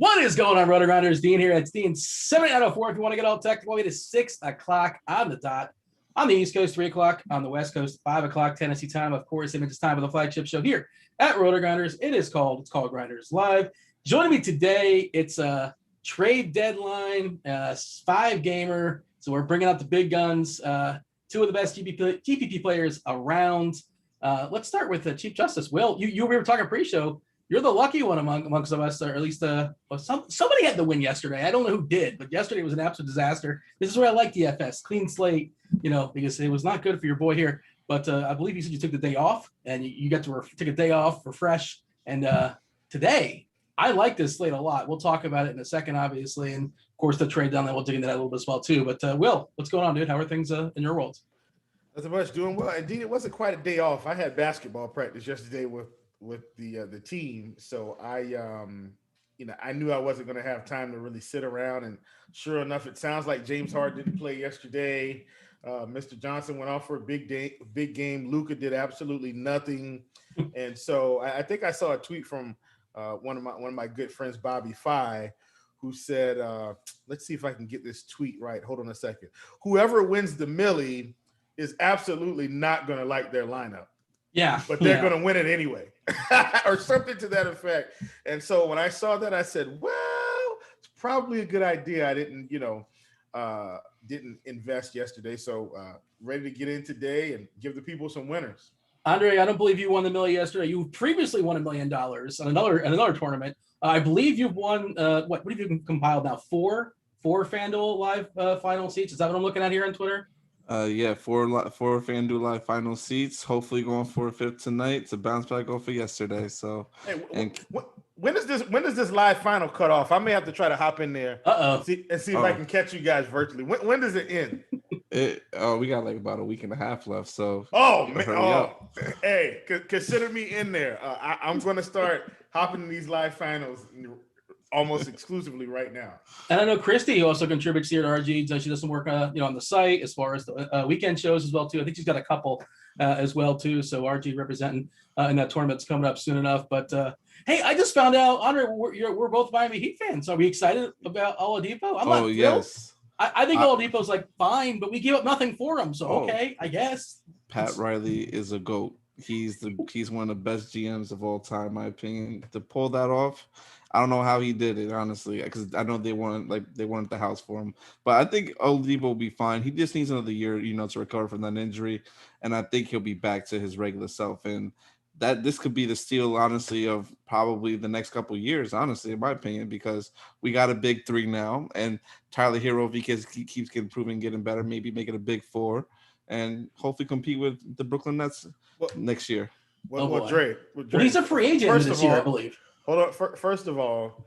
What is going on, Rotogrinders? Dean here. It's Dean 7904. If you want to get all technical, it is 6 o'clock on the dot. On the East Coast, 3 o'clock. On the West Coast, 5 o'clock Tennessee time. Of course, it's time for the flagship show here at Rotogrinders. It's called Grinderslive. Joining me today, it's a trade deadline, 5-gamer. So we're bringing out the big guns. Two of the best GPP players around. Let's start with Chief Justice. Will, we were talking pre-show. You're the lucky one amongst us, or at least somebody had the win yesterday. I don't know who did, but yesterday was an absolute disaster. This is where I like DFS, clean slate, because it was not good for your boy here. But I believe you said you took the day off, and you got to take a day off, refresh. And today, I like this slate a lot. We'll talk about it in a second, obviously, and of course the trade down there. We'll dig into that a little bit as well too. But Will, what's going on, dude? How are things in your world? Not so much, doing well. Indeed, it wasn't quite a day off. I had basketball practice yesterday with the team, so I knew I wasn't going to have time to really sit around, and sure enough, it sounds like James Harden didn't play yesterday. Mr. Johnson went off for a big game. Luka did absolutely nothing, and so I think I saw a tweet from one of my good friends, Bobby Fi, who said, let's see if I can get this tweet right. Hold on a second. Whoever wins the Millie is absolutely not going to like their lineup. Yeah, but they're going to win it anyway, or something to that effect. And so when I saw that, I said, well, it's probably a good idea. I didn't invest yesterday. So ready to get in today and give the people some winners. Andre, I don't believe you won the million yesterday. You previously won $1 million on another tournament. I believe you've won, what have you compiled now? Four FanDuel Live final seats. Is that what I'm looking at here on Twitter? Yeah, four FanDuel Live final seats. Hopefully going for a fifth tonight to bounce back off of yesterday. So, when does this live final cut off? I may have to try to hop in there and see if I can catch you guys virtually. When does it end? We got like about a week and a half left. So, hey, consider me in there. I'm going to start hopping in these live finals almost exclusively right now. And I know Christy also contributes here to RG. She does some work, on the site as far as the weekend shows as well too. I think she's got a couple as well too. So RG representing in that tournament that's coming up soon enough. But hey, I just found out, Andre, we're both Miami Heat fans. Are we excited about Oladipo? Yes. I think Oladipo's like fine, but we gave up nothing for him. So okay, I guess. Pat Riley is a GOAT. He's one of the best GMs of all time, in my opinion. To pull that off, I don't know how he did it, honestly, because I know they wanted the house for him. But I think Oladipo will be fine. He just needs another year, to recover from that injury, and I think he'll be back to his regular self. And that this could be the steal, honestly, of probably the next couple of years, honestly, in my opinion, because we got a big three now, and Tyler Hero, if he keeps improving, getting better, maybe make it a big four, and hopefully compete with the Brooklyn Nets next year. Dre, he's a free agent this year, I believe. Hold on. First of all,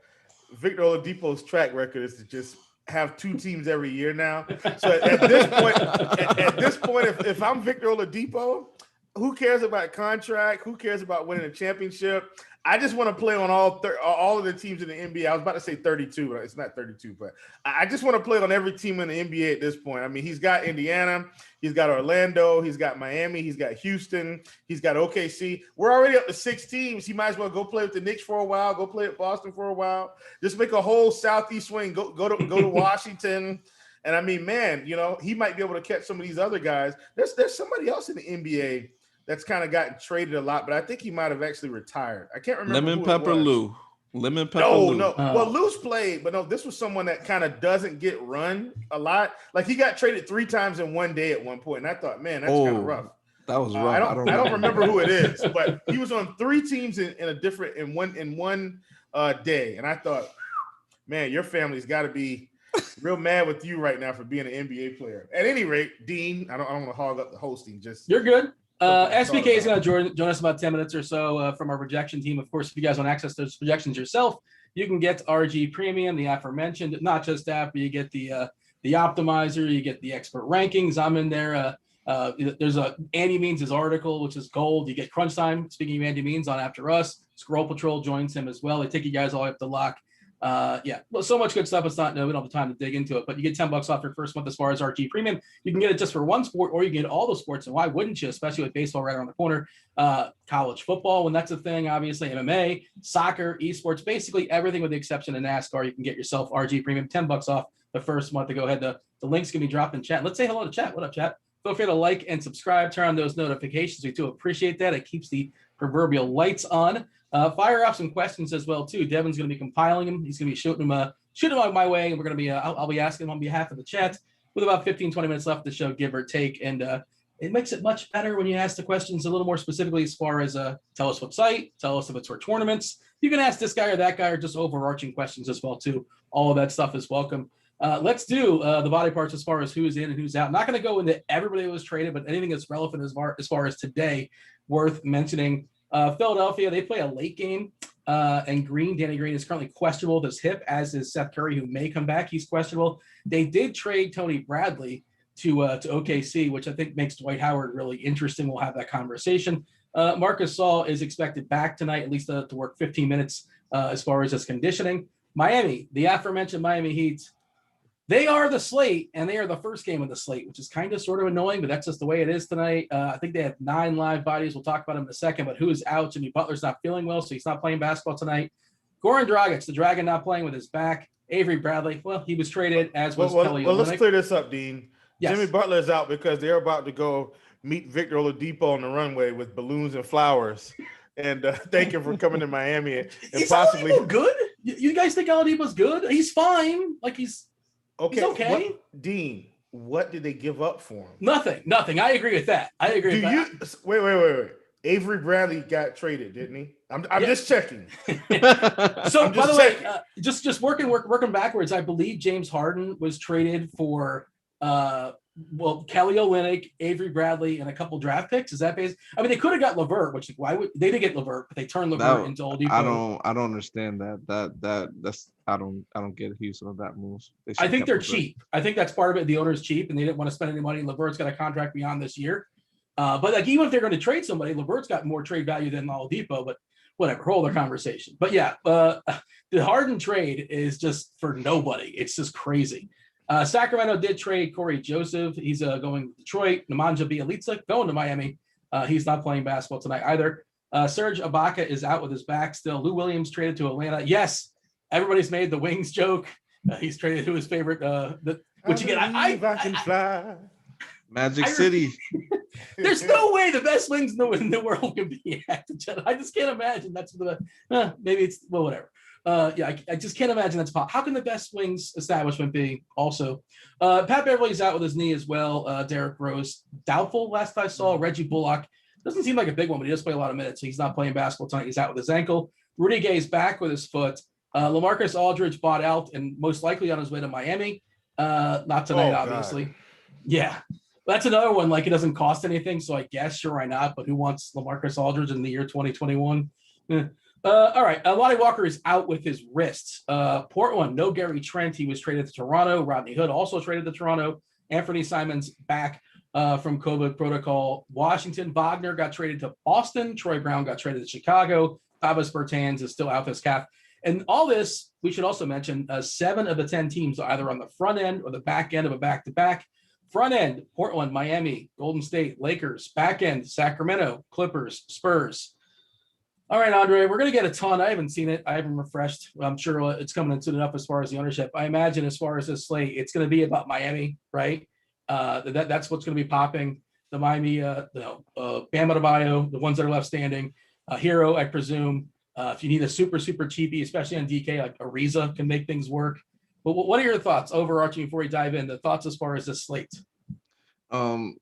Victor Oladipo's track record is to just have two teams every year now. So at this point, if I'm Victor Oladipo, who cares about contract? Who cares about winning a championship? I just want to play on all of the teams in the NBA. I was about to say 32, but it's not 32. But I just want to play on every team in the NBA at this point. I mean, he's got Indiana, he's got Orlando, he's got Miami, he's got Houston, he's got OKC. We're already up to 6 teams. He might as well go play with the Knicks for a while, go play at Boston for a while. Just make a whole southeast swing. Go to Washington. And I mean, man, he might be able to catch some of these other guys. There's somebody else in the NBA that's kind of gotten traded a lot, but I think he might have actually retired. I can't remember. Lemon Pepper Lou. No. Well, Lou's played, but no, this was someone that kind of doesn't get run a lot. Like he got traded 3 times in one day at one point, and I thought, man, that's kind of rough. That was rough. I don't remember who it is, but he was on 3 teams in one day, and I thought, man, your family's got to be real mad with you right now for being an NBA player. At any rate, Dean, I don't want to hog up the hosting. You're good. SBK is going to join us about 10 minutes or so from our projection team. Of course, if you guys want to access those projections yourself, you can get RG Premium, the aforementioned, not just that, but you get the optimizer, you get the expert rankings. I'm in there. There's Andy Means' article, which is gold. You get Crunch Time. Speaking of Andy Means on After Us, Scroll Patrol joins him as well. They take you guys all up to lock. Yeah, well, so much good stuff. It's not, no, we don't have the time to dig into it, but you get $10 off your first month as far as RG Premium. You can get it just for one sport, or you can get all the sports. And why wouldn't you, especially with baseball right around the corner, college football, when that's a thing, obviously, MMA, soccer, esports, basically everything with the exception of NASCAR. You can get yourself RG Premium, $10 off the first month. To go ahead, the link's going to be dropped in chat. Let's say hello to chat. What up, chat? Feel free to like and subscribe, turn on those notifications. We do appreciate that. It keeps the proverbial lights on. Fire off some questions as well too. Devin's going to be compiling them. He's going to be shooting them my way, and we're going to be I'll be asking him on behalf of the chat with about 15-20 minutes left to show, give or take. And it makes it much better when you ask the questions a little more specifically as far as tell us what site, tell us if it's for tournaments. You can ask this guy or that guy, or just overarching questions as well too. All of that stuff is welcome. Let's do the body parts as far as who's in and who's out. I'm not going to go into everybody that was traded, but anything that's relevant as far as today worth mentioning. Philadelphia, they play a late game, and Danny Green is currently questionable with his hip, as is Seth Curry, who may come back. He's questionable. They did trade Tony Bradley to OKC, which I think makes Dwight Howard really interesting. We'll have that conversation. Marcus Saul is expected back tonight, at least to work 15 minutes as far as his conditioning. Miami, the aforementioned Miami Heat, they are the slate, and they are the first game of the slate, which is kind of sort of annoying, but that's just the way it is tonight. I think they have 9 live bodies. We'll talk about them in a second, but who is out? Jimmy Butler's not feeling well, so he's not playing basketball tonight. Goran Dragic, the Dragon, not playing with his back. Avery Bradley, well, he was traded, as was Kelly Olynyk. Well, let's clear this up, Dean. Yes. Jimmy Butler is out because they're about to go meet Victor Oladipo on the runway with balloons and flowers. And thank him for coming to Miami. And is possibly Oladipo good? You guys think Oladipo's good? He's fine. Like he's okay. Dean, what did they give up for him? Nothing. I agree with that. Wait. Avery Bradley got traded, didn't he? I'm just checking. So, by the way, just working backwards, I believe James Harden was traded for Kelly Olynyk, Avery Bradley, and a couple draft picks. Is that based? I mean, they could have got LeVert, which why would they did get LeVert, but they turned LeVert into Oladipo. I don't understand that's I don't get Houston on that move. I think they're cheap. I think that's part of it. The owner's cheap, and they didn't want to spend any money. LeVert's got a contract beyond this year. But like even if they're going to trade somebody, LeVert's got more trade value than Oladipo. But whatever, hold their conversation. But yeah, the Harden trade is just for nobody. It's just crazy. Sacramento did trade Corey Joseph. He's going to Detroit. Nemanja Bjelica going to Miami. He's not playing basketball tonight either. Serge Ibaka is out with his back still. Lou Williams traded to Atlanta. Yes, everybody's made the Wings joke. He's traded to his favorite. Which again, I can fly. Magic City. There's no way the best wings in the world can be acted. I just can't imagine that's the maybe it's whatever. I just can't imagine that's possible. How can the best wings establishment be also? Pat Beverly's out with his knee as well. Derrick Rose, doubtful last I saw. Reggie Bullock doesn't seem like a big one, but he does play a lot of minutes. So he's not playing basketball tonight. He's out with his ankle. Rudy Gay's back with his foot. LaMarcus Aldridge bought out and most likely on his way to Miami. Not tonight, obviously. Yeah. That's another one. Like it doesn't cost anything, so I guess sure why not? But who wants LaMarcus Aldridge in the year 2021? All right, Lonnie Walker is out with his wrists. Portland, no Gary Trent. He was traded to Toronto. Rodney Hood also traded to Toronto. Anthony Simons back from COVID protocol. Washington, Wagner got traded to Boston. Troy Brown got traded to Chicago. Pavas Bertans is still out this calf. And all this, we should also mention, 7 of the 10 teams are either on the front end or the back end of a back-to-back. Front end, Portland, Miami, Golden State, Lakers. Back end, Sacramento, Clippers, Spurs. All right, Andre, we're going to get a ton. I haven't seen it. I haven't refreshed. I'm sure it's coming in soon enough as far as the ownership. I imagine as far as this slate, it's going to be about Miami, right? That's what's going to be popping. The Miami, Bam Adebayo, the ones that are left standing. Hero, I presume. If you need a super, super cheapie, especially on DK, like Ariza can make things work. But what are your thoughts overarching before we dive in? The thoughts as far as this slate?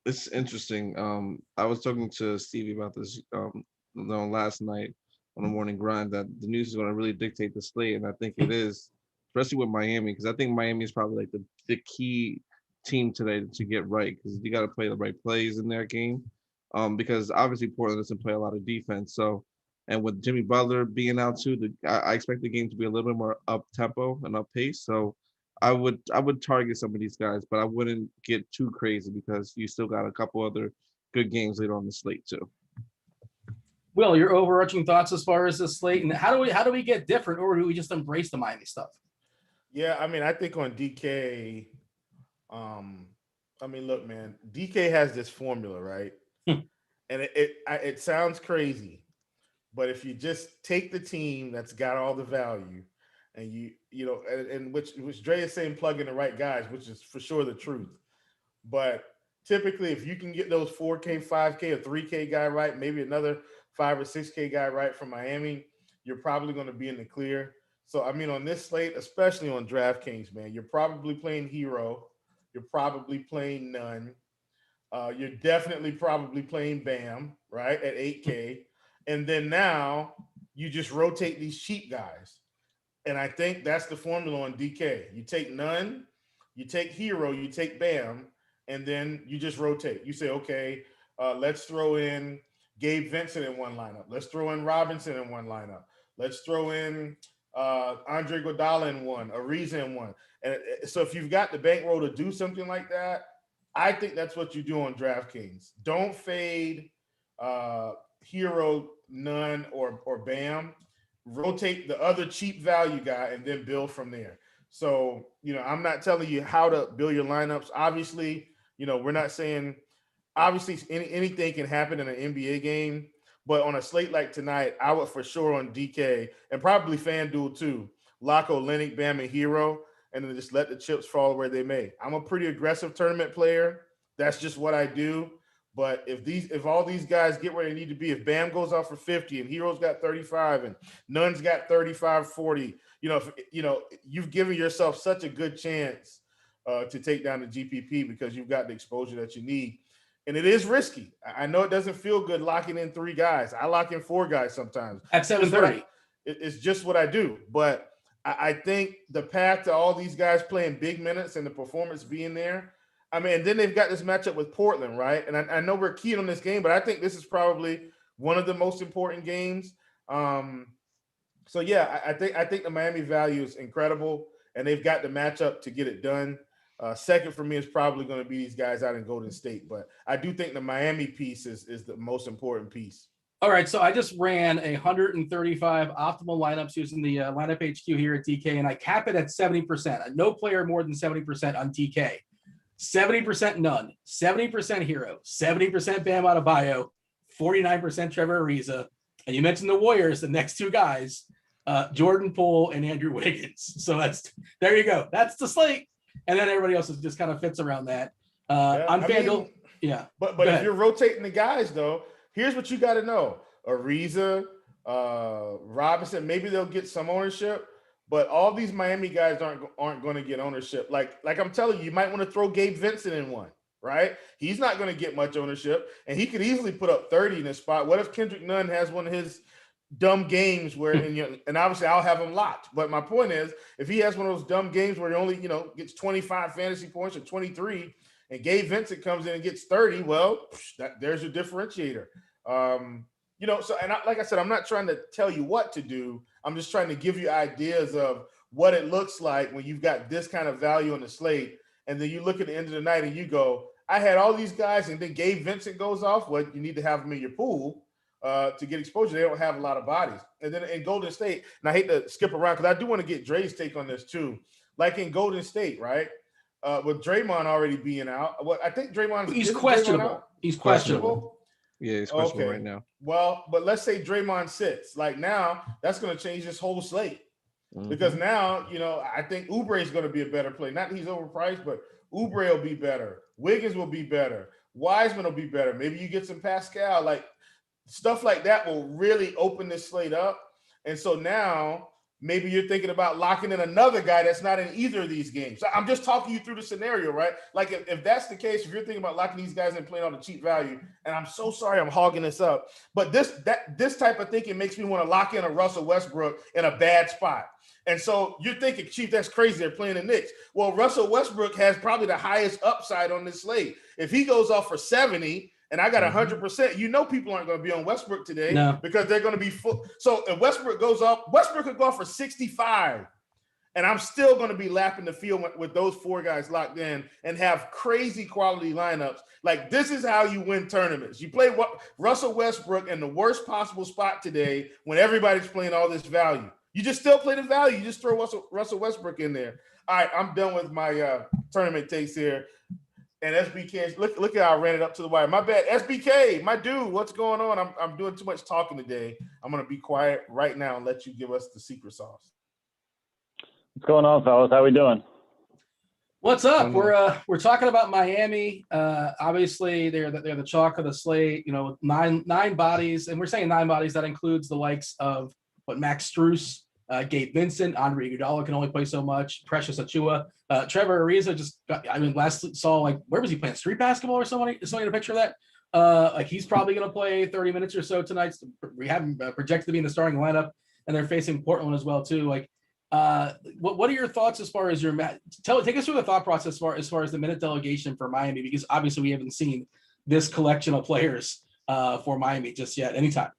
It's interesting. I was talking to Stevie about this last night on the morning grind that the news is going to really dictate the slate, and I think it is, especially with Miami, because I think Miami is probably like the key team today to get right, because you got to play the right plays in their game. Because obviously Portland doesn't play a lot of defense, so. And with Jimmy Butler being out too, I expect the game to be a little bit more up tempo and up pace. So I would target some of these guys, but I wouldn't get too crazy because you still got a couple other good games later on the slate too. Will, your overarching thoughts as far as this slate, and how do we get different, or do we just embrace the Miami stuff? Yeah, I mean, I think on DK, I mean, look, man, DK has this formula, right? And it sounds crazy, but if you just take the team that's got all the value, and and which Dre is saying, plug in the right guys, which is for sure the truth. But typically, if you can get those 4K, 5K, or 3K guy right, maybe another 5 or 6K guy right from Miami, you're probably going to be in the clear. So, I mean, on this slate, especially on DraftKings, man, you're probably playing Hero. You're probably playing None. You're definitely probably playing Bam, right, at 8K. And then now you just rotate these cheap guys. And I think that's the formula on DK. You take None, you take Hero, you take Bam, and then you just rotate. You say, okay, let's throw in Gabe Vincent in one lineup. Let's throw in Robinson in one lineup. Let's throw in Andre Iguodala in one, Ariza in one. And so if you've got the bankroll to do something like that, I think that's what you do on DraftKings. Don't fade Hero, None, or Bam. Rotate the other cheap value guy and then build from there. So, I'm not telling you how to build your lineups. Obviously, we're not saying obviously anything can happen in an NBA game, but on a slate like tonight, I would for sure on DK and probably FanDuel too, lock Olynyk, Bam, and Hero, and then just let the chips fall where they may. I'm a pretty aggressive tournament player. That's just what I do. But if all these guys get where they need to be, if Bam goes off for 50 and Hero's got 35 and Nunn's got 35, 40, you've given yourself such a good chance to take down the GPP because you've got the exposure that you need. And it is risky. I know it doesn't feel good locking in 3 guys. I lock in 4 guys sometimes. At 7:30. It's just what I do. But I think the path to all these guys playing big minutes and the performance being there, I mean, and then they've got this matchup with Portland, right? And I know we're keyed on this game, but I think this is probably one of the most important games. So yeah, I think the Miami value is incredible, and they've got the matchup to get it done. Second for me is probably going to be these guys out in Golden State, but I do think the Miami piece is the most important piece. All right, so I just ran 135 optimal lineups using the lineup HQ here at DK, and I cap it at 70%. No player more than 70% on DK. 70% None, 70% Hero, 70% Bam Adebayo, 49% Trevor Ariza, and you mentioned the Warriors, the next 2 guys, Jordan Poole and Andrew Wiggins. So there you go. That's the slate, and then everybody else just kind of fits around that. On FanDuel, yeah. But if you're rotating the guys, though, here's what you got to know: Ariza, Robinson, maybe they'll get some ownership. But all these Miami guys aren't going to get ownership. Like I'm telling you might want to throw Gabe Vincent in one, right? He's not going to get much ownership, and he could easily put up 30 in this spot. What if Kendrick Nunn has one of his dumb games where, and obviously I'll have him locked. But my point is, if he has one of those dumb games where he only, gets 25 fantasy points or 23, and Gabe Vincent comes in and gets 30, well, there's your differentiator. So, and like I said, I'm not trying to tell you what to do. I'm just trying to give you ideas of what it looks like when you've got this kind of value on the slate. And then you look at the end of the night and you go, I had all these guys, and then Gabe Vincent goes off. Well, you need to have them in your pool to get exposure. They don't have a lot of bodies. And then in Golden State, and I hate to skip around because I do want to get Dre's take on this too. Like in Golden State, right? With Draymond already being out. Well, I think he's questionable. He's questionable. Yeah, he's questionable right now. Well, but let's say Draymond sits. Like now, that's going to change this whole slate. Mm-hmm. Because now, I think Oubre is going to be a better play. Not that he's overpriced, but Oubre will be better. Wiggins will be better. Wiseman will be better. Maybe you get some Pascal. Like stuff like that will really open this slate up. And so now maybe you're thinking about locking in another guy that's not in either of these games. So I'm just talking you through the scenario, right? Like if that's the case, if you're thinking about locking these guys in playing on the cheap value, and I'm so sorry I'm hogging this up, but this type of thinking makes me want to lock in a Russell Westbrook in a bad spot. And so you're thinking, Chief, that's crazy. They're playing the Knicks. Well, Russell Westbrook has probably the highest upside on this slate. If he goes off for 70 and I got 100%, people aren't going to be on Westbrook today because they're going to be full. So if Westbrook goes off, Westbrook could go off for 65 And I'm still going to be lapping the field with those 4 guys locked in and have crazy quality lineups. Like, this is how you win tournaments. You play Russell Westbrook in the worst possible spot today when everybody's playing all this value. You just still play the value. You just throw Russell Westbrook in there. All right, I'm done with my tournament takes here. And SBK, look at how I ran it up to the wire. My bad. SBK, my dude, what's going on? I'm doing too much talking today. I'm going to be quiet right now and let you give us the secret sauce. What's going on, fellas? How we doing? What's up? We're talking about Miami. Obviously, they're the chalk of the slate. You know, nine bodies, and we're saying 9 bodies. That includes the likes of Max Strus, Gabe Vincent, Andre Iguodala can only play so much. Precious Achua, Trevor Ariza just got, last saw where was he playing, street basketball or somebody in a picture of that. He's probably going to play 30 minutes or so tonight. We have him projected to be in the starting lineup, and they're facing Portland as well too. What are your thoughts as far as take us through the thought process as far as the minute delegation for Miami, because obviously we haven't seen this collection of players for Miami just yet anytime.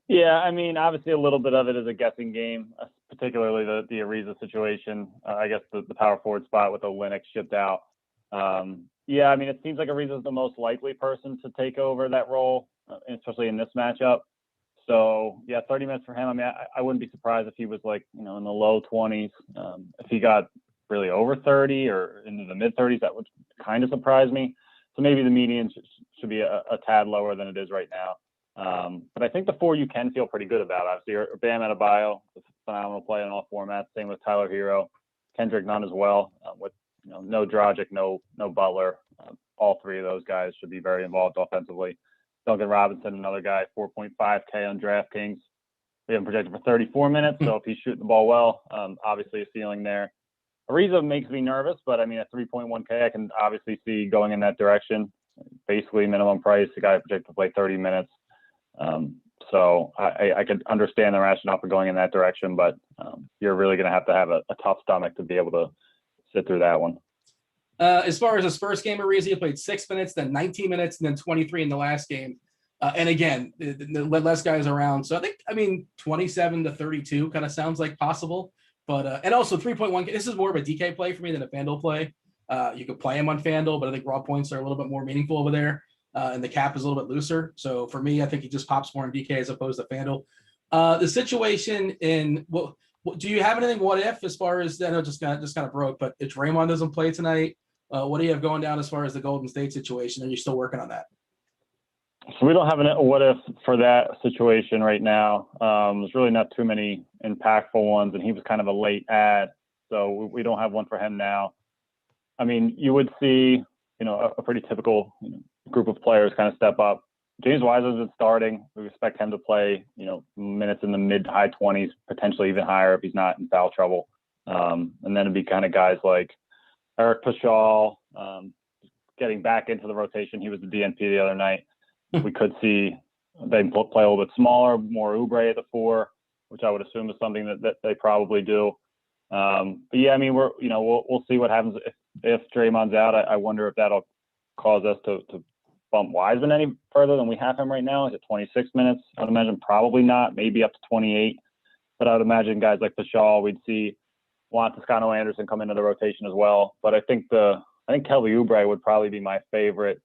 Yeah, obviously a little bit of it is a guessing game, particularly the Ariza situation. I guess the power forward spot with Olynyk shipped out. It seems like Ariza is the most likely person to take over that role, especially in this matchup. So, 30 minutes for him. I wouldn't be surprised if he was in the low 20s. If he got really over 30 or into the mid 30s, that would kind of surprise me. So maybe the median should be a tad lower than it is right now. But I think the 4 you can feel pretty good about. Obviously, Bam Adebayo, a phenomenal play in all formats. Same with Tyler Hero, Kendrick Nunn as well. With no Dragic, no Butler. All 3 of those guys should be very involved offensively. Duncan Robinson, another guy, 4.5K on DraftKings. We have him projected for 34 minutes, so if he's shooting the ball well, obviously a ceiling there. Ariza makes me nervous, but at 3.1K, I can obviously see going in that direction. Basically, minimum price, the guy projected to play 30 minutes. So I could understand the rationale for going in that direction, but you're really going to have a tough stomach to be able to sit through that one. As far as his first game, Ariza, he played 6 minutes, then 19 minutes, and then 23 in the last game. And again, the less guys around. So I think 27 to 32 kind of sounds like possible. But and also 3.1. This is more of a DK play for me than a FanDuel play. You could play him on FanDuel, but I think raw points are a little bit more meaningful over there. And the cap is a little bit looser. So for me, I think he just pops more in DK as opposed to FanDuel. The situation in do you have anything what if as far as, I know just kind of broke, but if Draymond doesn't play tonight, what do you have going down as far as the Golden State situation? Are you still working on that? So we don't have a what if for that situation right now. There's really not too many impactful ones, and he was kind of a late add. So we don't have one for him now. You would see, a pretty typical group of players kind of step up. James Wiseman's been starting. We expect him to play, minutes in the mid to high 20s, potentially even higher if he's not in foul trouble. And then it'd be kind of guys like Eric Pascal, getting back into the rotation. He was the DNP the other night. We could see them play a little bit smaller, more Oubre at the 4, which I would assume is something that they probably do. But we'll see what happens if Draymond's out. I wonder if that'll cause us to bump Wiseman any further than we have him right now. Is it 26 minutes? I'd imagine probably not, maybe up to 28. But I would imagine guys like Pascal, we'd see Juan Toscano-Anderson come into the rotation as well. But I think Kelly Oubre would probably be my favorite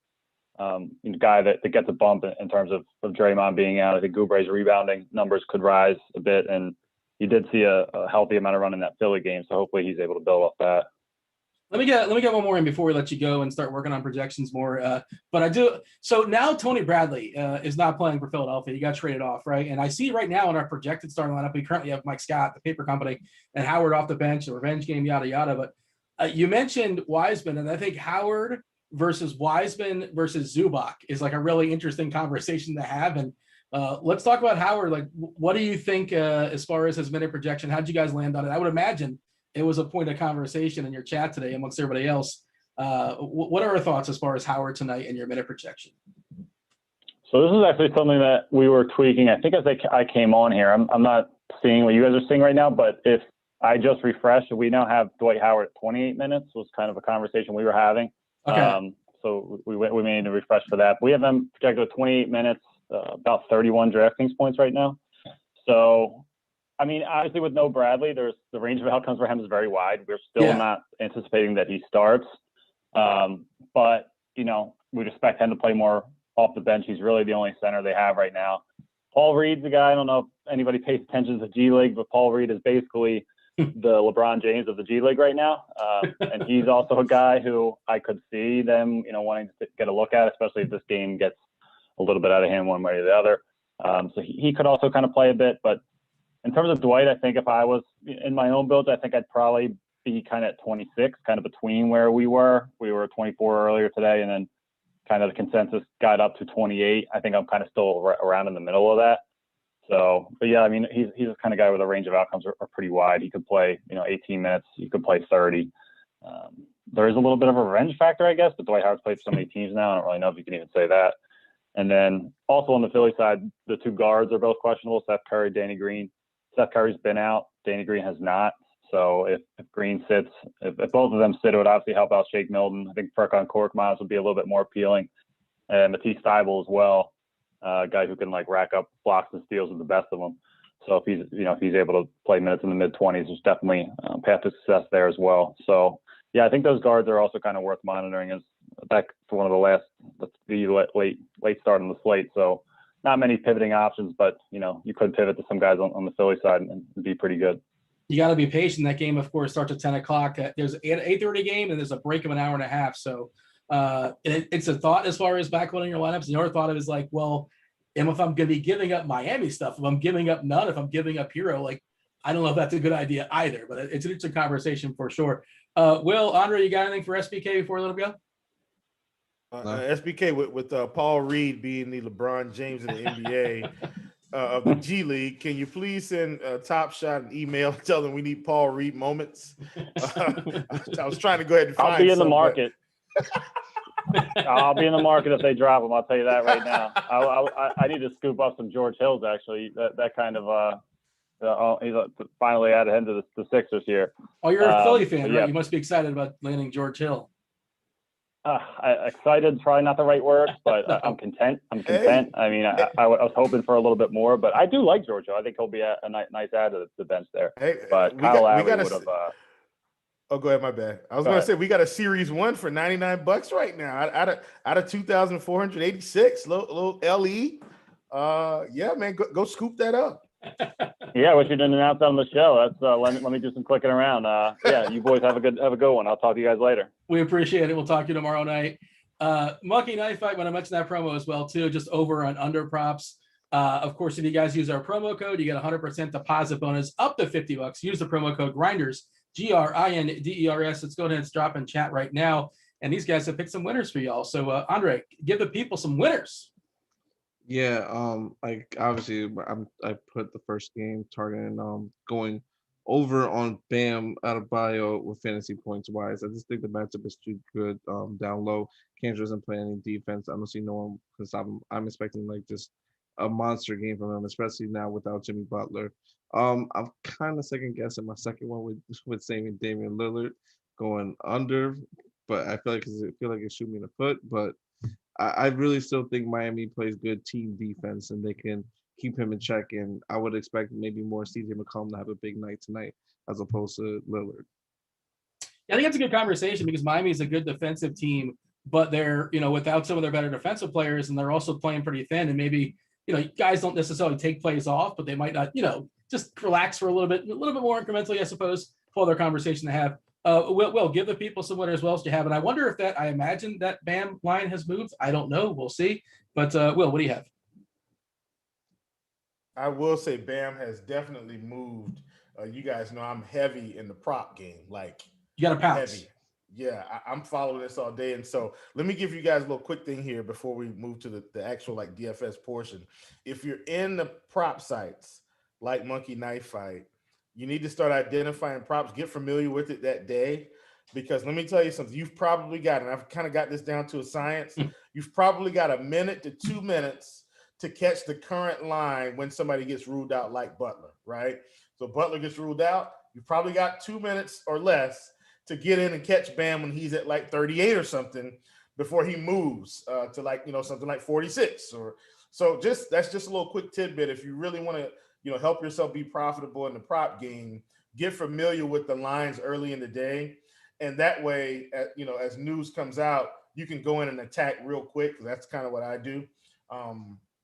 guy that gets a bump in terms of Draymond being out. I think Oubre's rebounding numbers could rise a bit, and he did see a healthy amount of run in that Philly game, so hopefully he's able to build off that. Let me get one more in before we let you go and start working on projections more. But I do. So now Tony Bradley is not playing for Philadelphia. He got traded off, right? And I see right now in our projected starting lineup, we currently have Mike Scott, the paper company, and Howard off the bench, a revenge game, yada, yada. But you mentioned Wiseman, and I think Howard versus Wiseman versus Zubac is like a really interesting conversation to have. And let's talk about Howard. Like, what do you think as far as his minute projection? How did you guys land on it? I would imagine it was a point of conversation in your chat today amongst everybody else. What are our thoughts as far as Howard tonight and your minute projection? So this is actually something that we were tweaking. I think as I came on here, I'm not seeing what you guys are seeing right now, but if I just refresh, we now have Dwight Howard at 28 minutes was kind of a conversation we were having. Okay. So we may need to refresh for that. We have them projected at 28 minutes, about 31 DraftKings points right now. So I mean, obviously with no Bradley, there's the range of outcomes for him is very wide. We're still not anticipating that he starts. But, you know, we'd expect him to play more off the bench. He's really the only center they have right now. Paul Reed's a guy, I don't know if anybody pays attention to the G League, but Paul Reed is basically the LeBron James of the G League right now. And he's also a guy who I could see them, you know, wanting to get a look at, especially if this game gets a little bit out of hand one way or the other. So he could also kind of play a bit. But in terms of Dwight, I think if I was in my own builds, I think I'd probably be kind of at 26, kind of between where we were. We were at 24 earlier today, and then kind of the consensus got up to 28. I think I'm kind of still around in the middle of that. So, but yeah, I mean, he's the kind of guy where the range of outcomes are pretty wide. He could play, you know, 18 minutes. He could play 30. There is a little bit of a revenge factor, I guess, but Dwight Howard's played for so many teams now. I don't really know if you can even say that. And then also on the Philly side, the two guards are both questionable, Seth Curry, Danny Green. Seth Curry's been out. Danny Green has not. So if Green sits, if both of them sit, it would obviously help out Shake Milton. I think Furkan Korkmaz would be a little bit more appealing. And Matisse Thybulle as well, a guy who can like rack up blocks and steals with the best of them. So if he's able to play minutes in the mid-20s, there's definitely a path to success there as well. So yeah, I think those guards are also kind of worth monitoring as back to one of the late start on the slate. So not many pivoting options, but you could pivot to some guys on the Philly side and be pretty good. You got to be patient. That game, of course, starts at 10 o'clock. There's an 8:30 game, and there's a break of an hour and a half. So it's a thought as far as backloading your lineups. Another thought of is like, well, and if I'm going to be giving up Miami stuff, if I'm giving up none, if I'm giving up Hero, like, I don't know if that's a good idea either, but it's an interesting conversation for sure. Will, Andre, you got anything for SBK before we let him go? SBK with Paul Reed being the LeBron James of the NBA of the G League, can you please send Top Shot an email, tell them we need Paul Reed moments? I was trying to go ahead and find I'll be in the market. I'll be in the market if they drop him. I'll tell you that right now. I need to scoop up some George Hills, actually. That kind of he's finally added into the Sixers here. Oh, you're a Philly fan, right? Yeah. You must be excited about landing George Hill. Excited is probably not the right word, but I'm content. Hey. I mean, I was hoping for a little bit more, but I do like George Hill. I think he'll be a nice add to the bench there. Hey, but Kyle Lowry would have. Oh, go ahead. My bad. I was going to say we got a Series 1 for $99 right now out of 2,486. Little LE. Yeah, man, go scoop that up. Yeah, what you didn't announce on the show. That's let me do some clicking around. Yeah, you boys have a good one. I'll talk to you guys later. We appreciate it. We'll talk to you tomorrow night. Monkey Knife Fight, when I mentioned that promo as well too, just over on under props. Of course, if you guys use our promo code, you get 100% deposit bonus up to $50. Use the promo code Grinders, GRINDERS. Let's go ahead and drop in chat right now. And these guys have picked some winners for y'all. So Andre, give the people some winners. Yeah, like obviously I put the first game targeting going over on Bam Adebayo with fantasy points wise. I just think the matchup is too good down low. Kansas isn't playing any defense. I don't see no one can stop him. I'm expecting like just a monster game from him, especially now without Jimmy Butler. I'm kind of second guessing my second one with saving Damian Lillard going under, but I feel like it shoot me in the foot, but I really still think Miami plays good team defense and they can keep him in check. And I would expect maybe more CJ McCollum to have a big night tonight as opposed to Lillard. Yeah, I think that's a good conversation because Miami is a good defensive team, but they're, without some of their better defensive players, and they're also playing pretty thin. And maybe, guys don't necessarily take plays off, but they might not, just relax for a little bit more incrementally, I suppose, for their conversation to have. Will give the people some winners as well as you have. And I wonder if I imagine that Bam line has moved. I don't know. We'll see. But Will, what do you have? I will say Bam has definitely moved. You guys know I'm heavy in the prop game. Like, you got to pounce. Heavy. Yeah, I'm following this all day. And so let me give you guys a little quick thing here before we move to the actual like DFS portion. If you're in the prop sites like Monkey Knife Fight, you need to start identifying props, get familiar with it that day, because let me tell you something. You've probably got, and I've kind of got this down to a science, you've probably got a minute to 2 minutes to catch the current line when somebody gets ruled out like Butler, right? So Butler gets ruled out, you've probably got 2 minutes or less to get in and catch Bam when he's at like 38 or something before he moves to like, something like 46 or so. That's just a little quick tidbit if you really want to help yourself be profitable in the prop game. Get familiar with the lines early in the day, and that way, as news comes out, you can go in and attack real quick. That's kind of what I do.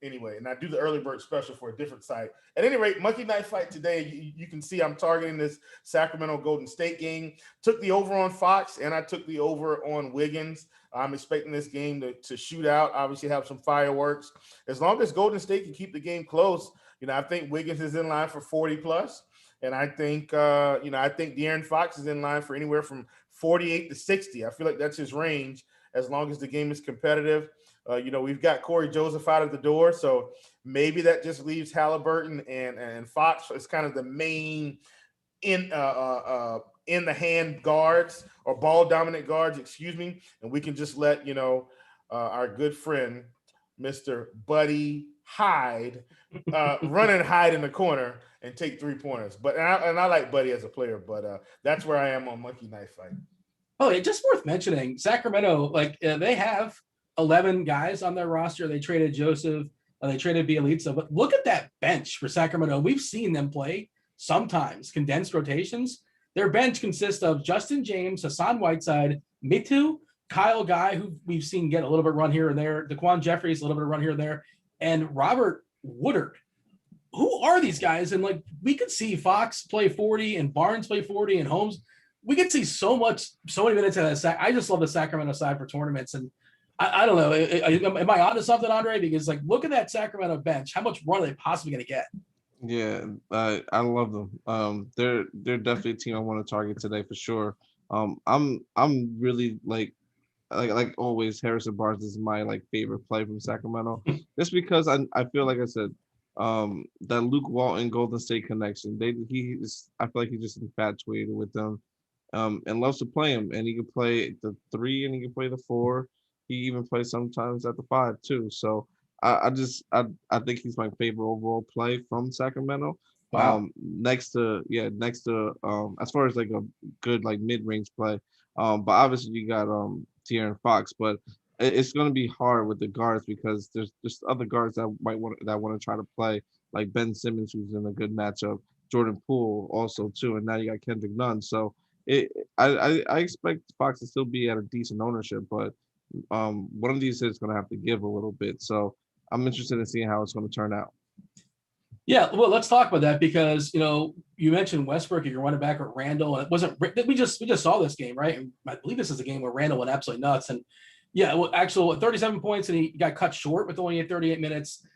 Anyway, and I do the early bird special for a different site. At any rate, Monkey Knife Fight today, you can see I'm targeting this Sacramento Golden State game. Took the over on Fox, and I took the over on Wiggins. I'm expecting this game to shoot out, obviously have some fireworks. As long as Golden State can keep the game close, I think Wiggins is in line for 40 plus. And I think, I think De'Aaron Fox is in line for anywhere from 48 to 60. I feel like that's his range as long as the game is competitive. We've got Corey Joseph out of the door, so maybe that just leaves Halliburton and Fox as kind of the main in the hand guards or ball dominant guards, and we can just let our good friend Mr. Buddy Hyde run and hide in the corner and take 3-pointers. But I like Buddy as a player, but that's where I am on Monkey Knife Fight. Oh, yeah, just worth mentioning, Sacramento, they have 11 guys on their roster. They traded Joseph, they traded Bielitsa, but look at that bench for Sacramento. We've seen them play sometimes condensed rotations. Their bench consists of Justin James, Hassan Whiteside, Mitu, Kyle Guy, who we've seen get a little bit run here and there, Daquan Jeffries, a little bit of run here and there, and Robert Woodard. Who are these guys? And we could see Fox play 40 and Barnes play 40 and Holmes. We could see so many minutes of that. I just love the Sacramento side for tournaments. And I don't know. Am I onto something, Andre? Because look at that Sacramento bench. How much run are they possibly going to get? Yeah, I love them. They're definitely a team I want to target today for sure. I'm really like always, Harrison Barnes is my favorite play from Sacramento, just because I feel like I said that Luke Walton Golden State connection. I feel like he's just infatuated with them, and loves to play him. And he can play the 3 and he can play the 4. He even plays sometimes at the 5 too. So I think he's my favorite overall play from Sacramento. Wow. Next to as far as a good mid-range play. But obviously you got De'Aaron Fox, but it's going to be hard with the guards because there's other guards that want to try to play, like Ben Simmons, who's in a good matchup, Jordan Poole also too, and now you got Kendrick Nunn. So I expect Fox to still be at a decent ownership, but one of these is going to have to give a little bit. So I'm interested in seeing how it's going to turn out. Yeah, well, let's talk about that because you mentioned Westbrook, you're running back at Randall, and it wasn't. We just saw this game, right? And I believe this is a game where Randall went absolutely nuts, and yeah, well, actually 37 points, and he got cut short with only 38 minutes.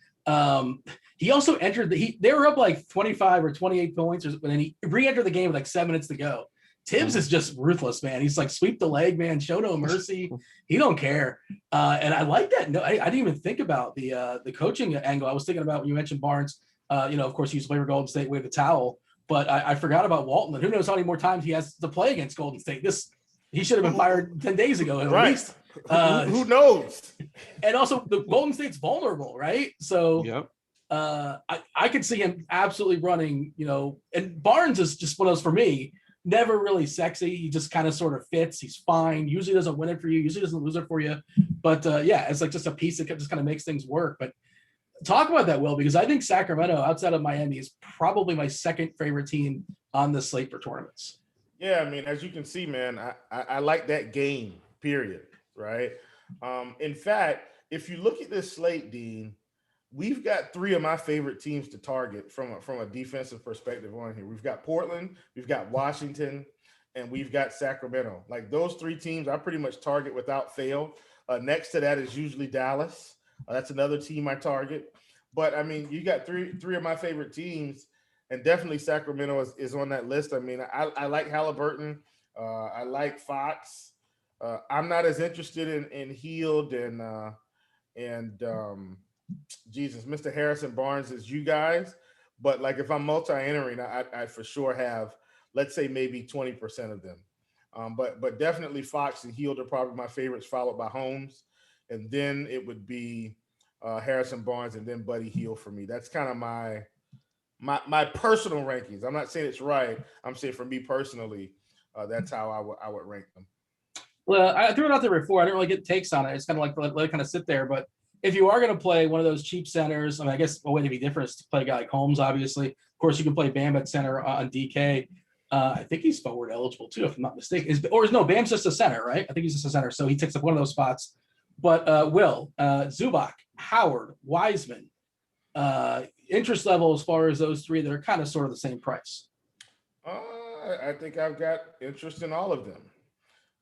He also entered they were up 25 or 28 points, and then he re-entered the game with 7 minutes to go. Tibbs is just ruthless, man. He's sweep the leg, man. Show no mercy. He don't care. And I like that. No, I didn't even think about the coaching angle. I was thinking about when you mentioned Barnes. Of course, he used to play for Golden State, wave the towel. But I forgot about Walton. And who knows how many more times he has to play against Golden State. He should have been fired 10 days ago at least. Who knows? And also, the Golden State's vulnerable, right? So yep. I could see him absolutely running, and Barnes is just one of those, for me, never really sexy. He just kind of sort of fits. He's fine. Usually doesn't win it for you. Usually doesn't lose it for you. But it's just a piece that just kind of makes things work. But talk about that, Will, because I think Sacramento, outside of Miami, is probably my second favorite team on the slate for tournaments. Yeah, I mean, as you can see, man, I like that game, period, right? In fact, if you look at this slate, Dean, we've got 3 of my favorite teams to target from a defensive perspective on here. We've got Portland, we've got Washington, and we've got Sacramento. Those 3 teams I pretty much target without fail. Next to that is usually Dallas. That's another team I target. But, I mean, you got three of my favorite teams, and definitely Sacramento is on that list. I mean, I like Halliburton. I like Fox. I'm not as interested in Hield and Mr. Harrison Barnes as you guys. But, if I'm multi-entering, I for sure have, let's say, maybe 20% of them. But definitely Fox and Hield are probably my favorites, followed by Holmes. And then it would be Harrison Barnes and then Buddy Hield for me. That's kind of my personal rankings. I'm not saying it's right. I'm saying for me personally, that's how I would rank them. Well, I threw it out there before. I didn't really get takes on it. It's kind of let it kind of sit there. But if you are going to play one of those cheap centers, I mean, I guess a way to be different is to play a guy like Holmes, obviously. Of course, you can play Bam at center on DK. I think he's forward eligible too, if I'm not mistaken. No, Bam's just a center, right? I think he's just a center. So he takes up one of those spots. But Zubac, Howard, Wiseman, interest level as far as those three that are kind of sort of the same price. I think I've got interest in all of them.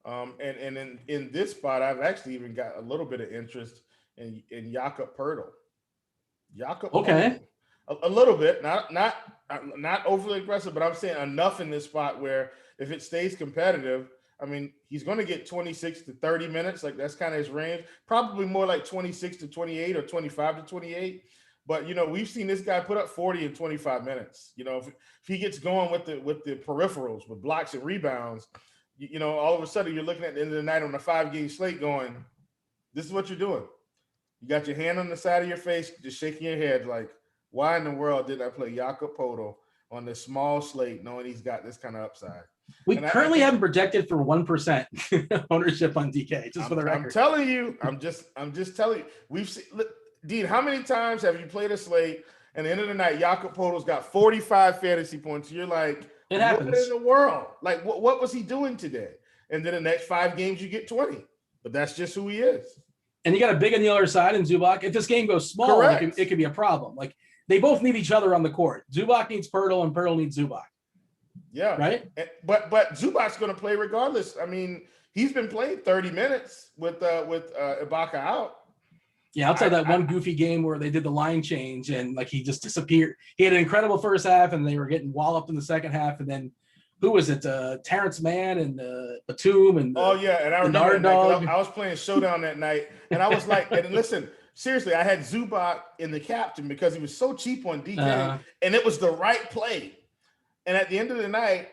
And in this spot, I've actually even got a little bit of interest in Jakob Poeltl. Okay. A little bit, not overly aggressive, but I'm saying enough in this spot where if it stays competitive, I mean, he's going to get 26 to 30 minutes. Like that's kind of his range. Probably more like 26 to 28 or 25 to 28. But, we've seen this guy put up 40 in 25 minutes. If he gets going with the peripherals, with blocks and rebounds, all of a sudden you're looking at the end of the night on a 5-game slate going, this is what you're doing. You got your hand on the side of your face, just shaking your head like, why in the world did I play Jakob Poeltl on this small slate knowing he's got this kind of upside? We currently haven't projected for 1% ownership on DK, just for the record. I'm telling you, I'm just telling you. We've seen, Dean, how many times have you played a slate and at the end of the night, Jakob Poeltl's got 45 fantasy points? You're like, it happens. What in the world? Like, what was he doing today? And then the next 5 games, you get 20. But that's just who he is. And you got a big on the other side in Zubac. If this game goes small, it could be a problem. Like, they both need each other on the court. Zubac needs Poeltl, and Poeltl needs Zubac. Yeah. Right? But Zubac's going to play regardless. I mean, he's been playing 30 minutes with Ibaka out. Yeah, outside that one goofy game where they did the line change and like he just disappeared. He had an incredible first half and they were getting walloped in the second half. And then who was it? Terrence Mann and Batum and and I remember that night, I was playing Showdown that night, and I was like, and listen, seriously, I had Zubac in the captain because he was so cheap on DK, and it was the right play. And at the end of the night,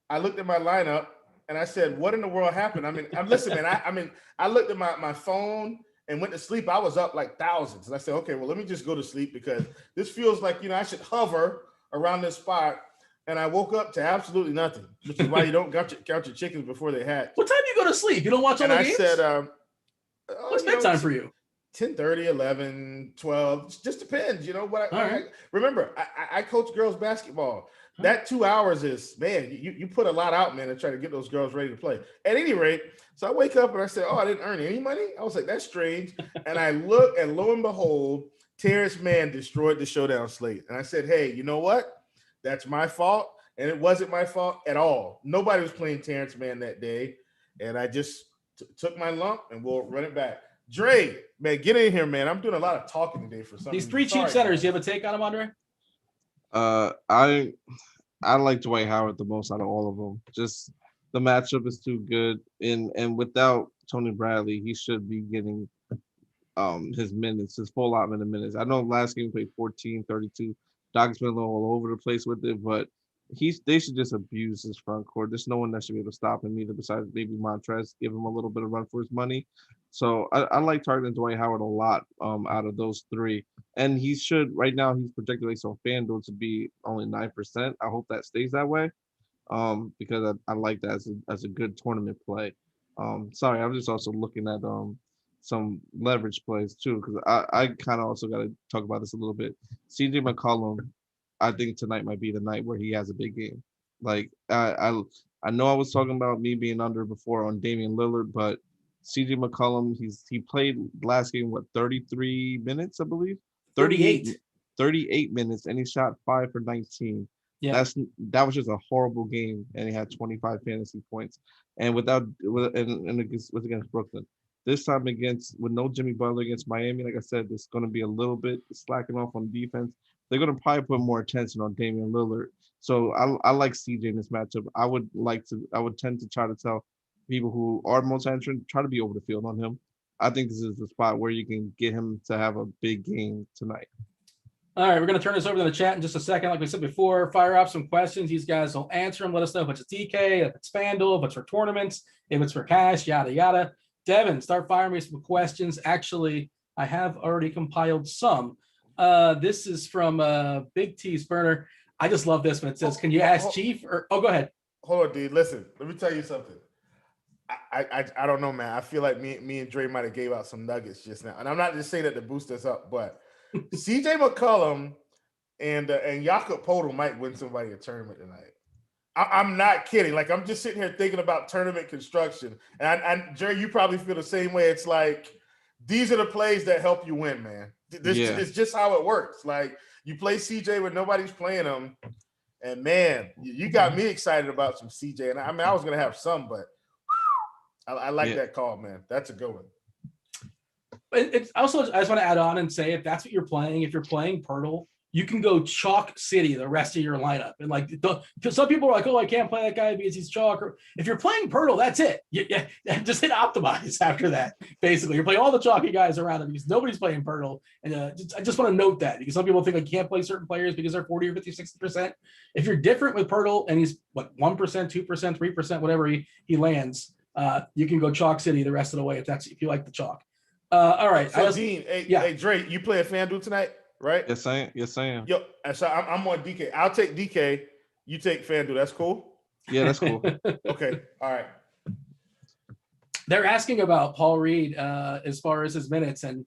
I looked at my lineup and I said, "What in the world happened?" I mean, listen, man. I looked at my phone and went to sleep. I was up like thousands, and I said, "Okay, well, let me just go to sleep because this feels like I should hover around this spot." And I woke up to absolutely nothing, which is why you don't count your chickens before they hatch. What time do you go to sleep? You don't watch all the games? I said, what's bedtime for you? 10:30, 11, 12. Just depends. Remember, I coach girls basketball. That 2 hours is, man, you put a lot out, man, to try to get those girls ready to play. At any rate, so I wake up and I said, I didn't earn any money? I was like, that's strange. And I look, and lo and behold, Terrence Mann destroyed the Showdown slate. And I said, hey, you know what? That's my fault. And it wasn't my fault at all. Nobody was playing Terrence Mann that day. And I just took my lump, and we'll run it back. Dre, man, get in here, man. I'm doing a lot of talking today for something. These three cheap centers, you have a take on them, Andre? I like Dwight Howard the most out of all of them. Just the matchup is too good. And without Tony Bradley, he should be getting his minutes, his full allotment of minutes. I know last game he played 14, 32. Doc's been a little all over the place with it, but they should just abuse his front court. There's no one that should be able to stop him either besides maybe Montrez, give him a little bit of run for his money. So I like targeting Dwight Howard a lot out of those three. And he should, right now, he's projected based on FanDuel to be only 9%. I hope that stays that way because I like that as a good tournament play. Sorry, I'm just also looking at some leverage plays too, because I kind of also got to talk about this a little bit. CJ McCollum, I think tonight might be the night where he has a big game. Like I know I was talking about me being under before on Damian Lillard, but CJ McCollum, he played last game 33 minutes, I believe. 38 minutes, and he shot 5 for 19. Yeah, that was just a horrible game, and he had 25 fantasy points. And was against Brooklyn. This time with no Jimmy Butler against Miami, like I said, it's going to be a little bit slacking off on defense. They're going to probably put more attention on Damian Lillard. So I like CJ in this matchup. I would tend to try to tell people who are multi-entrant, try to be over the field on him. I think this is the spot where you can get him to have a big game tonight. All right, we're going to turn this over to the chat in just a second. Like we said before, fire up some questions. These guys will answer them. Let us know if it's a DK, if it's FanDuel, if it's for tournaments, if it's for cash, yada, yada. Devin, start firing me some questions. Actually, I have already compiled some. This is from Big T's Burner. I just love this one. It says, can you ask Chief? Go ahead. Hold on, dude. Listen, let me tell you something. I don't know, man. I feel like me and Dre might have gave out some nuggets just now, and I'm not just saying that to boost us up, but CJ McCollum and Jakob Podol might win somebody a tournament tonight. I'm not kidding. Like, I'm just sitting here thinking about tournament construction, and Jerry, you probably feel the same way. It's like these are the plays that help you win, man. It's just how it works. Like, you play CJ when nobody's playing him, and man, you got me excited about some CJ. And I mean, I was gonna have some, but I like that call, man. That's a good one. It's also, I just want to add on and say, if that's what you're playing, if you're playing Pirtle, you can go chalk city the rest of your lineup. And like, some people are like, oh, I can't play that guy because he's chalk. Or if you're playing Pirtle, that's it. Yeah, just hit optimize after that. Basically, you're playing all the chalky guys around him because nobody's playing Pirtle. And I just want to note that, because some people think I can't play certain players because they're 40 or 50, 60%. If you're different with Pirtle and he's 1%, 2%, 3%, whatever he lands, you can go chalk city the rest of the way if you like the chalk. All right. So Dean, hey Dre, you play a FanDuel tonight, right? Yes, I am. Yo, so I'm on DK. I'll take DK. You take FanDuel. That's cool. Yeah, that's cool. Okay. All right. They're asking about Paul Reed as far as his minutes, and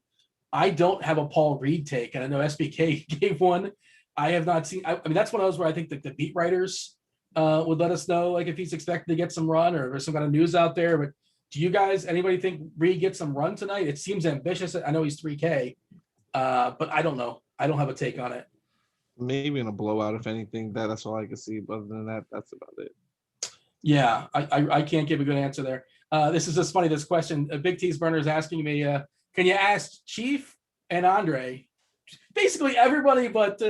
I don't have a Paul Reed take, and I know SBK gave one. I have not seen. I mean, that's one of those where I think that the beat writers would let us know, like, if he's expected to get some run or there's some kind of news out there. But do you guys, anybody think Reed gets some run tonight? It seems ambitious. I know he's 3K, but I don't know. I don't have a take on it. Maybe in a blowout, if anything. That's all I can see. But other than that, that's about it. Yeah, I can't give a good answer there. This is just funny, this question. Big T's Burner is asking me, can you ask Chief and Andre? Basically everybody but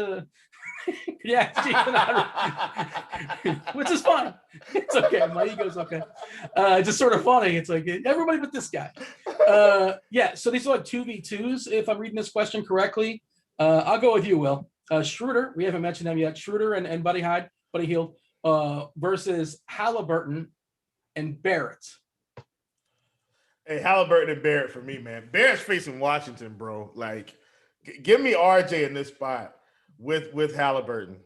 yeah, Chief and Andre. Which is fine. It's okay. My ego's okay. Just sort of funny. It's like everybody but this guy. Yeah, so these are like 2v2s, if I'm reading this question correctly. I'll go with you, Will. Schroeder, we haven't mentioned them yet. Schroeder and Buddy Hield versus Halliburton and Barrett. Hey, Halliburton and Barrett for me, man. Barrett's facing Washington, bro. Like, give me RJ in this spot with Halliburton.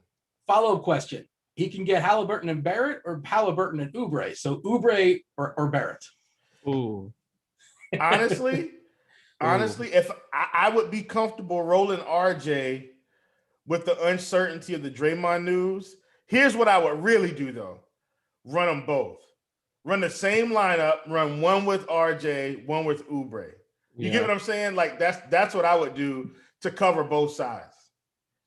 Follow-up question. He can get Halliburton and Barrett or Halliburton and Oubre. So Oubre or Barrett. Ooh. Honestly, if I would be comfortable rolling RJ with the uncertainty of the Draymond news, here's what I would really do, though. Run them both. Run the same lineup, run one with RJ, one with Oubre. You get what I'm saying? Like, that's what I would do to cover both sides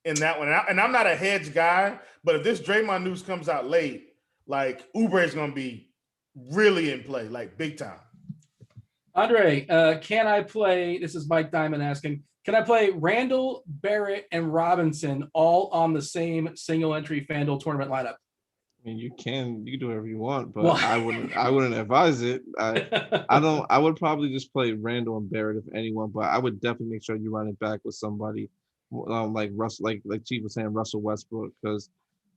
in that one. And I'm not a hedge guy, but if this Draymond news comes out late, like, Oubre is going to be really in play, like big time. Andre, can I play, this is Mike Diamond asking, can I play Randall, Barrett, and Robinson all on the same single entry FanDuel tournament lineup? I mean, you can do whatever you want, but well, I wouldn't advise it. I would probably just play Randall and Barrett if anyone, but I would definitely make sure you run it back with somebody like Russell, like Chief was saying, Russell Westbrook, because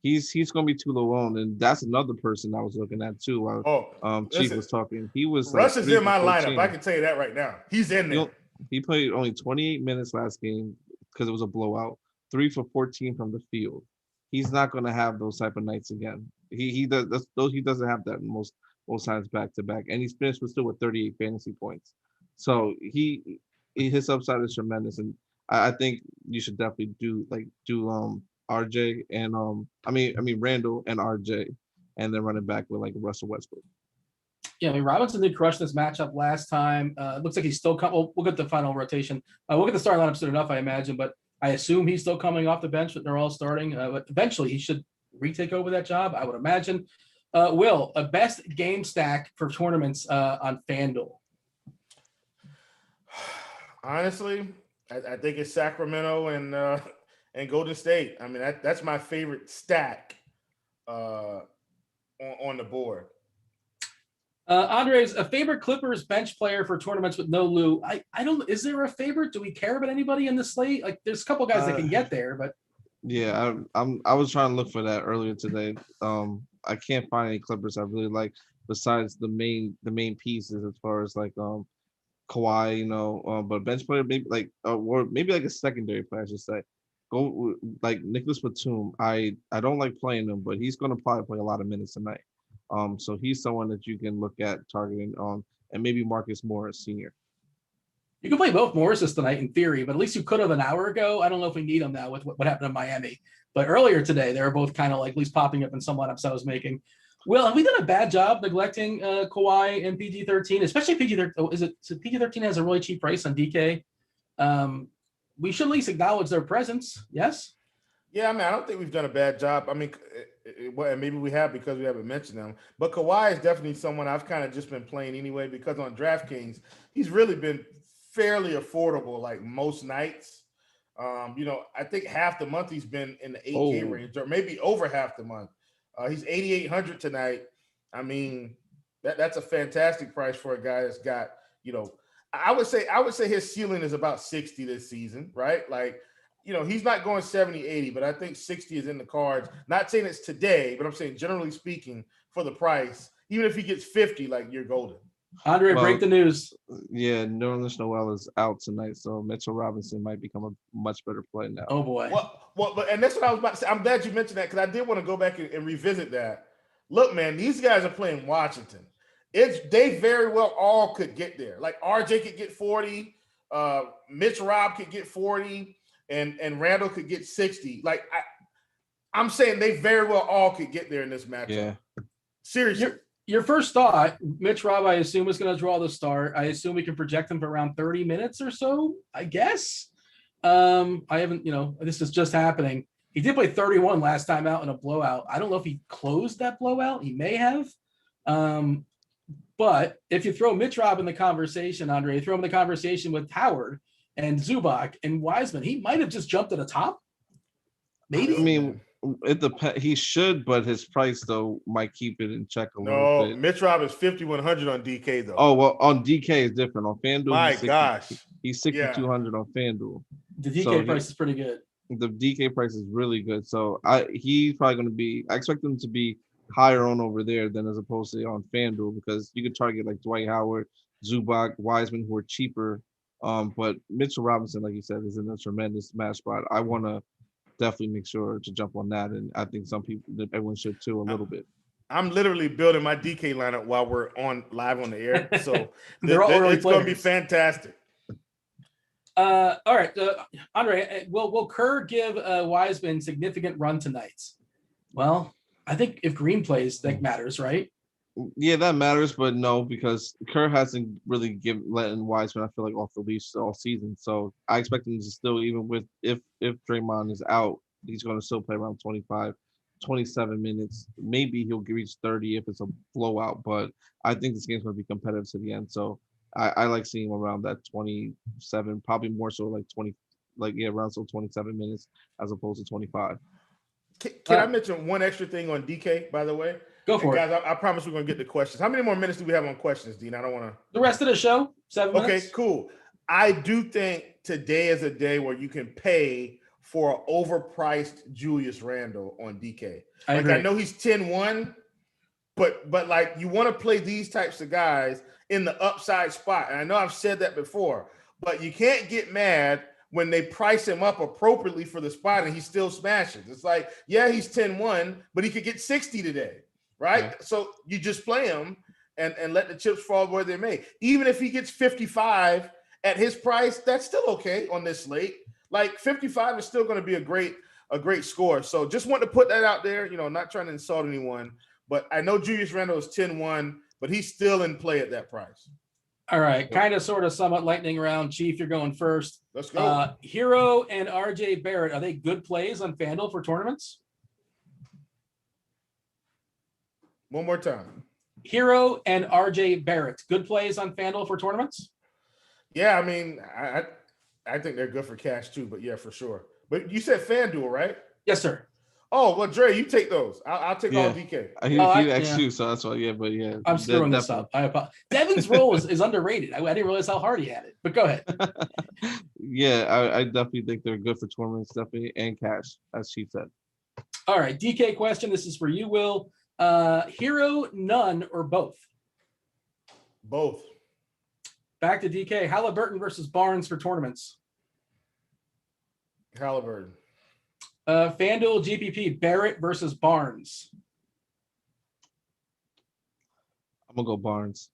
he's going to be too low on, and that's another person I was looking at too while Chief was talking. He was Russ is in my lineup. I can tell you that right now. He's in there. He played only 28 minutes last game because it was a blowout. 3 for 14 from the field. He's not going to have those type of nights again. He doesn't have that most times back to back, and he's finished with 38 fantasy points. So his upside is tremendous, and I think you should definitely do RJ and I mean Randall and RJ, and then run it back with like Russell Westbrook. Yeah, I mean, Robinson did crush this matchup last time. Looks like he's still coming. We'll get the final rotation. We'll get the starting lineup soon enough, I imagine, but I assume he's still coming off the bench, but they're all starting. But eventually he should retake over that job, I would imagine. Will, a best game stack for tournaments on FanDuel? Honestly, I think it's Sacramento and Golden State. I mean, that's my favorite stack on the board. Andre's a favorite Clippers bench player for tournaments with no Lou. I don't. Is there a favorite? Do we care about anybody in the slate? Like, there's a couple guys that can get there, but yeah, I was trying to look for that earlier today. I can't find any Clippers I really like besides the main pieces as far as like Kawhi, but bench player maybe like or maybe like a secondary player, I should say. Go like Nicholas Batum. I don't like playing him, but he's going to probably play a lot of minutes tonight. So he's someone that you can look at targeting, and maybe Marcus Morris Sr. You can play both Morrises tonight in theory, but at least you could have an hour ago. I don't know if we need them now with what happened in Miami. But earlier today, they were both kind of like at least popping up in some lineups I was making. Will, have we done a bad job neglecting Kawhi and PG-13, especially PG-13? Oh, is it so PG-13 has a really cheap price on DK? We should at least acknowledge their presence. Yes. Yeah, I mean, I don't think we've done a bad job. I mean, well, maybe we have because we haven't mentioned them. But Kawhi is definitely someone I've kind of just been playing anyway because on DraftKings, he's really been fairly affordable like most nights. I think half the month he's been in the 8K range or maybe over half the month. He's 8,800 tonight. I mean, that's a fantastic price for a guy that's got, I would say his ceiling is about 60 this season, right? Like, he's not going 70, 80, but I think 60 is in the cards. Not saying it's today, but I'm saying generally speaking for the price, even if he gets 50, like you're golden. Andre, break the news. Yeah, Nerlens Noel is out tonight, so Mitchell Robinson might become a much better play now. Oh boy. But and that's what I was about to say. I'm glad you mentioned that because I did want to go back and revisit that. Look, man, these guys are playing Washington. They very well all could get there. Like RJ could get 40, Mitch Rob could get 40, and Randall could get 60. Like I'm saying they very well all could get there in this matchup. Yeah. Seriously. Your first thought, Mitch Rob, I assume, is going to draw the start. I assume we can project him for around 30 minutes or so, I guess. I haven't, this is just happening. He did play 31 last time out in a blowout. I don't know if he closed that blowout. He may have. But if you throw Mitch Rob in the conversation, Andre, you throw him in the conversation with Howard and Zubac and Wiseman, he might have just jumped to the top. Maybe. I mean, it depends. He should, but his price though might keep it in check a little bit. No, Mitch Rob is 5,100 on DK though. Oh well, on DK is different. On FanDuel, my gosh, he's 6,200 on FanDuel. The DK price is pretty good. The DK price is really good. So he's probably going to be. I expect him to be higher on over there than as opposed to on FanDuel because you could target like Dwight Howard, Zubac, Wiseman, who are cheaper. But Mitchell Robinson, like you said, is in a tremendous match spot. I want to definitely make sure to jump on that, and I think everyone should too a little bit. I'm literally building my DK lineup while we're live on the air, so it's going to be fantastic. All right, Andre, will Kerr give Wiseman significant run tonight? Well, I think if Green plays, that matters, right? Yeah, that matters, but no, because Kerr hasn't really letting Wiseman, I feel like, off the leash all season. So I expect him to still, even with if Draymond is out, he's going to still play around 25, 27 minutes. Maybe he'll reach 30 if it's a blowout, but I think this game's going to be competitive to the end. So I like seeing him around that 27, probably more so like 20, around 27 minutes as opposed to 25. Can I mention one extra thing on DK, by the way? Go for it. Guys, I promise we're going to get the questions. How many more minutes do we have on questions, Dean? I don't want to. The rest of the show, 7 minutes. Okay, cool. I do think today is a day where you can pay for an overpriced Julius Randle on DK. I know he's 10-1, but like you want to play these types of guys in the upside spot. And I know I've said that before, but you can't get mad when they price him up appropriately for the spot and he still smashes. It's like, yeah, he's 10-1, but he could get 60 today, right? Yeah. So you just play him and let the chips fall where they may. Even if he gets 55 at his price, that's still okay on this slate. Like 55 is still going to be a great score. So just want to put that out there, not trying to insult anyone, but I know Julius Randle is 10-1, but he's still in play at that price. All right, kind of, sort of, somewhat lightning round. Chief, you're going first. Let's go. Hero and RJ Barrett, are they good plays on FanDuel for tournaments? One more time. Hero and RJ Barrett, good plays on FanDuel for tournaments? Yeah, I mean, I think they're good for cash too, but yeah, for sure. But you said FanDuel, right? Yes, sir. Oh, well, Dre, you take those. I'll take all DK. He asked you, so that's why. Yeah, but yeah, I'm screwing this up. I apologize. Devin's role is underrated. I didn't realize how hard he had it. But go ahead. Yeah, I definitely think they're good for tournaments, definitely, and cash, as Chief said. All right, DK question. This is for you, Will. Hero, none, or both? Both. Back to DK. Halliburton versus Barnes for tournaments. Halliburton. FanDuel GPP, Barrett versus Barnes. gonna go Barnes.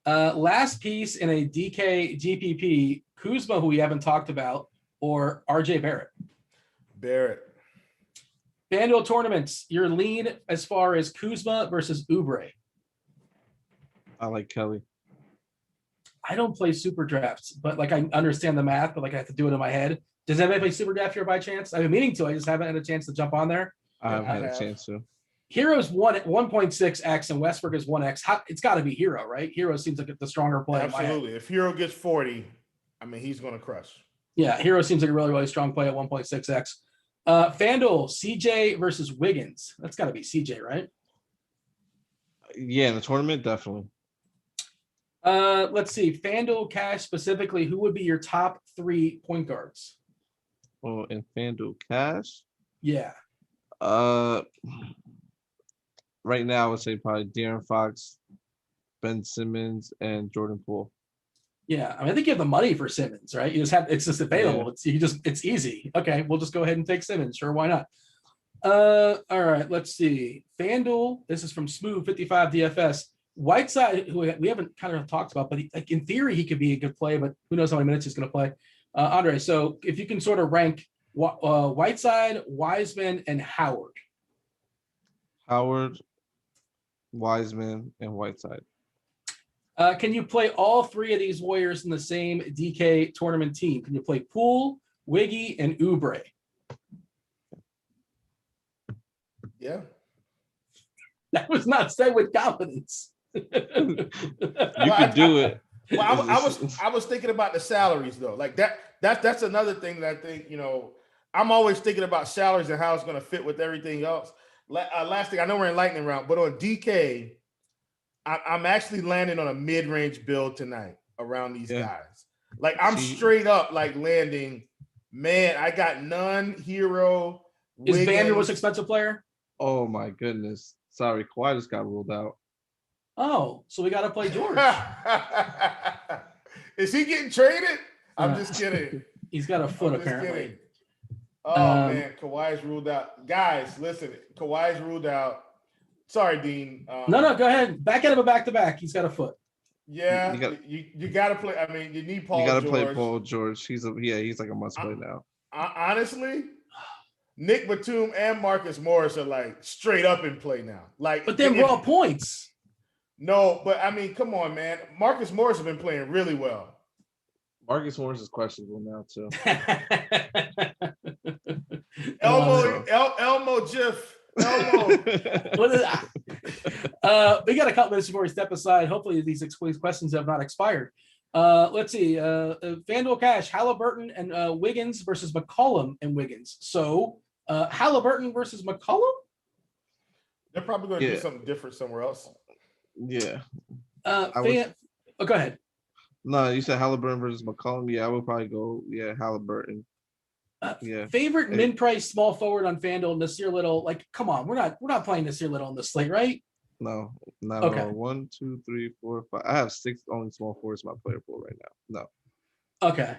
Last piece in a DK GPP, Kuzma, who we haven't talked about, or RJ Barrett. Barrett. FanDuel tournaments, your lead as far as Kuzma versus Oubre. I like Kelly. I don't play super drafts, but like I understand the math, but like I have to do it in my head. Does anybody play super draft here by chance? I've been meaning to. I just haven't had a chance to jump on there. I haven't had a chance to. Hero's 1.6x and Westbrook is 1x. It's got to be Hero, right? Hero seems like the stronger play. Absolutely. If Hero gets 40, I mean, he's going to crush. Yeah, Hero seems like a really, really strong play at 1.6x. FanDuel, CJ versus Wiggins. That's got to be CJ, right? Yeah, in the tournament, definitely. Let's see. FanDuel Cash specifically, who would be your top 3 point guards? Oh, in FanDuel Cash? Yeah. Right now, I would say probably De'Aaron Fox, Ben Simmons, and Jordan Poole. Yeah, I mean, I think you have the money for Simmons, right? You just have it's available. Yeah. It's easy. Okay, we'll just go ahead and take Simmons. Sure, why not? All right, let's see. FanDuel, this is from Smooth 55 DFS. Whiteside, who we haven't kind of talked about, but like in theory, he could be a good play, but who knows how many minutes he's going to play. Andre, so if you can sort of rank Whiteside, Wiseman, and Howard. Howard, Wiseman, and Whiteside. Can you play all 3 of these Warriors in the same DK tournament team? Can you play Poole, Wiggy, and Oubre? Yeah. That was not said with confidence. You could do it. Well, I was thinking about the salaries though. Like that's another thing that I think, I'm always thinking about salaries and how it's going to fit with everything else. Last thing, I know we're in lightning round, but on DK, I'm actually landing on a mid-range build tonight around these guys. Like I'm straight up like landing, man, I got none, Hero. Is Van your most expensive player? Oh my goodness. Sorry, Kawhi just got ruled out. Oh, so we got to play George. Is he getting traded? I'm just kidding. He's got a foot apparently. Kidding. Oh man, Kawhi's ruled out. Guys, listen, Kawhi's ruled out. Sorry, Dean. No, go ahead. Back at him a back-to-back. He's got a foot. Yeah, you got to play. I mean, you need Paul. You got to George. play Paul George. He's like a must play now. Honestly, Nick Batum and Marcus Morris are like straight up in play now. Like, but they're raw points. No, but I mean, come on, man. Marcus Morris has been playing really well. Marcus Morris is questionable now too. Elmo Jiff. Elmo. We got a couple minutes before we step aside. Hopefully these questions have not expired. Let's see. FanDuel Cash, Halliburton and Wiggins versus McCollum and Wiggins. So Halliburton versus McCollum? They're probably going to do something different somewhere else. Yeah. Go ahead. No, you said Halliburton versus McCollum. Yeah, I would probably go. Yeah, Halliburton. Favorite min price small forward on FanDuel, Nasir Little. Like, come on, we're not playing Nasir Little on the slate, right? No, not at all. 1, 2, 3, 4, 5. I have 6 only small forwards in my player pool right now. No. Okay.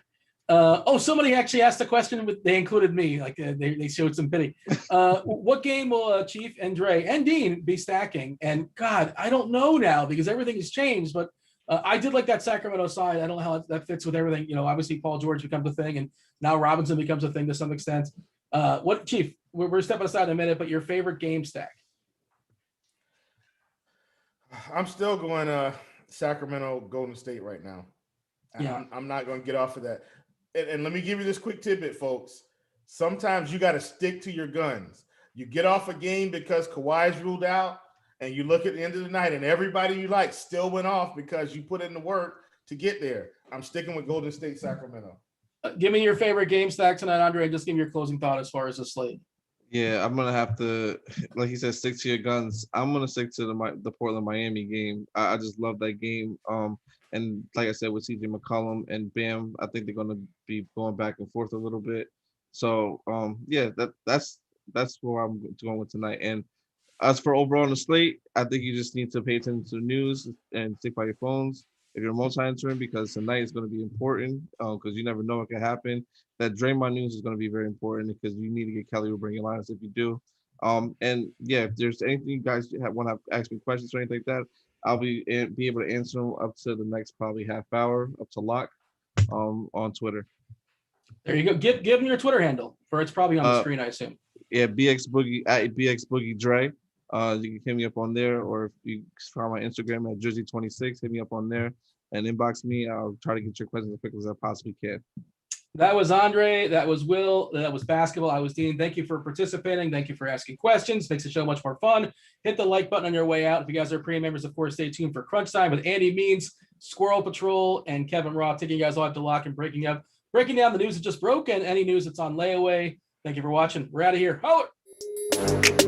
Somebody actually asked a question. They included me. Like they showed some pity. What game will Chief and Dre and Dean be stacking? And God, I don't know now because everything has changed. But I did like that Sacramento side. I don't know how that fits with everything. Obviously Paul George becomes a thing, and now Robinson becomes a thing to some extent. What Chief? We're stepping aside in a minute. But your favorite game stack? I'm still going Sacramento Golden State right now. Yeah. I'm not going to get off of that. And let me give you this quick tidbit, folks. Sometimes you got to stick to your guns. You get off a game because Kawhi's ruled out, and you look at the end of the night and everybody you like still went off because you put in the work to get there. I'm sticking with Golden State Sacramento. Give me your favorite game stack tonight, Andre, and just give me your closing thought as far as the slate. Yeah, I'm gonna have to, like he said, stick to your guns. I'm gonna stick to the Portland Miami game. I just love that game. And like I said, with CJ McCollum and Bam, I think they're gonna be going back and forth a little bit. So that's where I'm going with tonight. And as for overall on the slate, I think you just need to pay attention to the news and stick by your phones if you're multi-entering, because tonight is going to be important because you never know what can happen. That Draymond news is going to be very important because you need to get Kelly Oubre in your lineups if you do. And yeah, if there's anything you guys want to ask me questions or anything like that, I'll be able to answer them up to the next probably half hour up to lock on Twitter. There you go. Give them your Twitter handle, for it's probably on the screen, I assume. Yeah, BX Boogie at BX Boogie Dre. You can hit me up on there, or if you find my Instagram at Jersey26, hit me up on there and inbox me. I'll try to get your questions as quick as I possibly can. That was Andre. That was Will. That was basketball. I was Dean. Thank you for participating. Thank you for asking questions. Makes the show much more fun. Hit the like button on your way out. If you guys are premium members, of course, stay tuned for Crunch Time with Andy Means, Squirrel Patrol, and Kevin Roth, taking you guys all to lock and breaking down the news that just broke and any news that's on layaway. Thank you for watching. We're out of here. Holler!